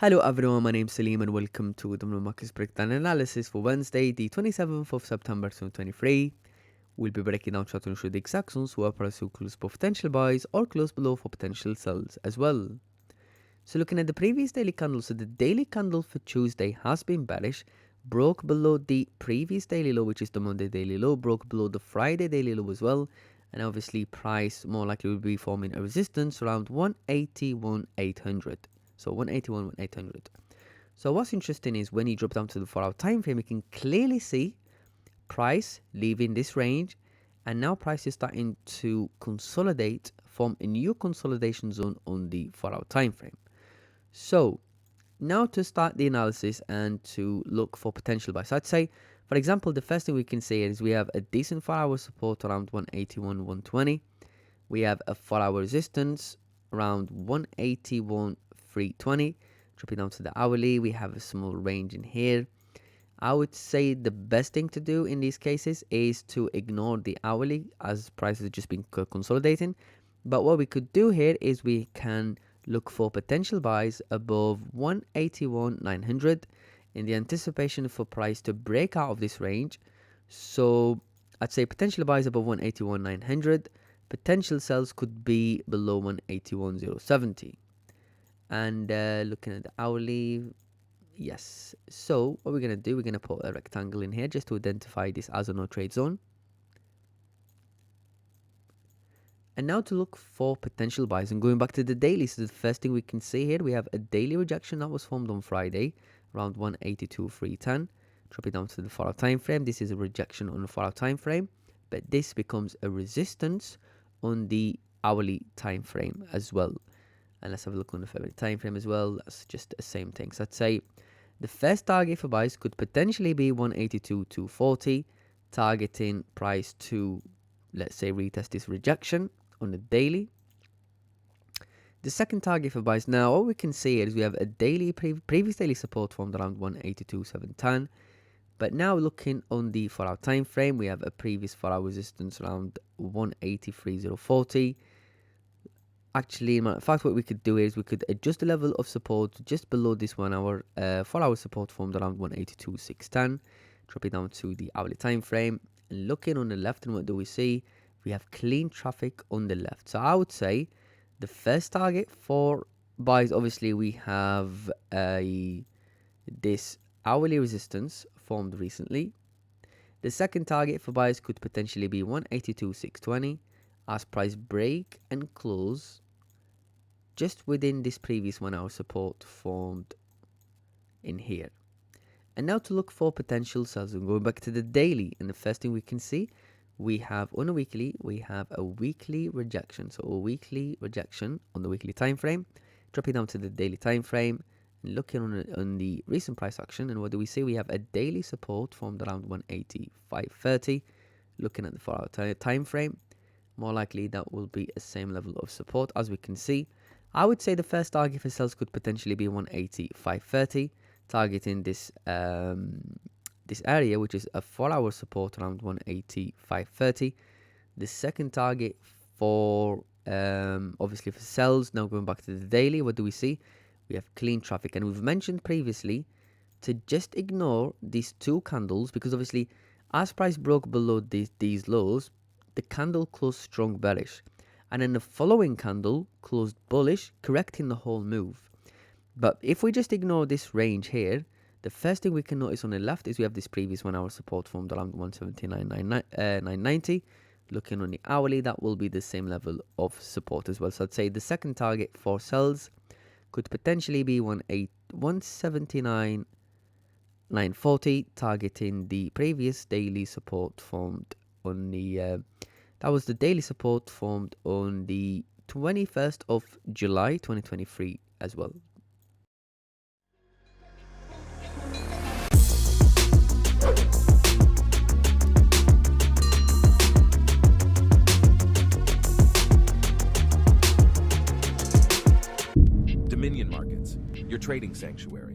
Hello everyone, my name is Salim and welcome to the Markets Breakdown Analysis for Wednesday, the 27th of September 2023. We'll be breaking down chart and show the exact zones where price will close for potential buys or close below for potential sells as well. So looking at the previous daily candle, so the daily candle for Tuesday has been bearish, broke below the previous daily low, which is the Monday daily low, broke below the Friday daily low as well, and obviously price more likely will be forming a resistance around 181,800. So 181,800. So what's interesting is when you drop down to the 4-hour time frame, you can clearly see price leaving this range, and now price is starting to consolidate, form a new consolidation zone on the 4-hour time frame. So now to start the analysis and to look for potential buys. So I'd say, for example, the first thing we can say is we have a decent 4-hour support around 181, 120. We have a 4-hour resistance around 181, 320. Dropping down to the hourly, we have a small range in here. I would say the best thing to do in these cases is to ignore the hourly, as prices have just been consolidating. But what we could do here is we can look for potential buys above 181,900 in the anticipation for price to break out of this range. So I'd say potential buys above 181,900. Potential sells could be below 181,070. And looking at the hourly, yes. So what we're going to do, we're going to put a rectangle in here just to identify this as a no trade zone. And now to look for potential buys and going back to the daily. So the first thing we can see here, we have a daily rejection that was formed on Friday around 182,310. Drop it down to the 4-hour time frame. This is a rejection on the 4-hour time frame, but this becomes a resistance on the hourly time frame as well. And let's have a look on the February time frame as well. That's just the same thing. So I'd say the first target for buys could potentially be 182,240, targeting price to, let's say, retest this rejection on the daily. The second target for buys, now what we can see is we have a daily previous daily support formed around 182,710, but now looking on the 4-hour time frame, we have a previous 4-hour resistance around 183,040. Actually, in fact, what we could do is we could adjust the level of support just below this 1-hour 4-hour support formed around 182,610. Drop it down to the hourly time frame, and looking on the left, and what do we see? We have clean traffic on the left. So I would say the first target for buys, obviously we have this hourly resistance formed recently. The second target for buys could potentially be 182,620 as price break and close just within this previous 1-hour support formed in here. And now to look for potential sells, and going back to the daily, and the first thing we can see, we have on a weekly, we have a weekly rejection. So a weekly rejection on the weekly time frame. Dropping down to the daily time frame and looking on the recent price action, and what do we see? We have a daily support formed around 185.30. Looking at the 4-hour time frame, more likely that will be a same level of support. As we can see, I would say the first target for sales could potentially be 185.30, targeting this this area, which is a 4-hour support around 185.30. The second target for obviously for sells, now going back to the daily, what do we see? We have clean traffic, and we've mentioned previously to just ignore these two candles, because obviously as price broke below these lows, the candle closed strong bearish, and then the following candle closed bullish, correcting the whole move. But if we just ignore this range here, the first thing we can notice on the left is we have this previous 1-hour support formed around 179,990. Looking on the hourly, that will be the same level of support as well. So I'd say the second target for sells could potentially be 179,940, targeting the previous daily support formed on the that was the daily support formed on the 21st of July 2023 as well. Dominion Markets, your trading sanctuary.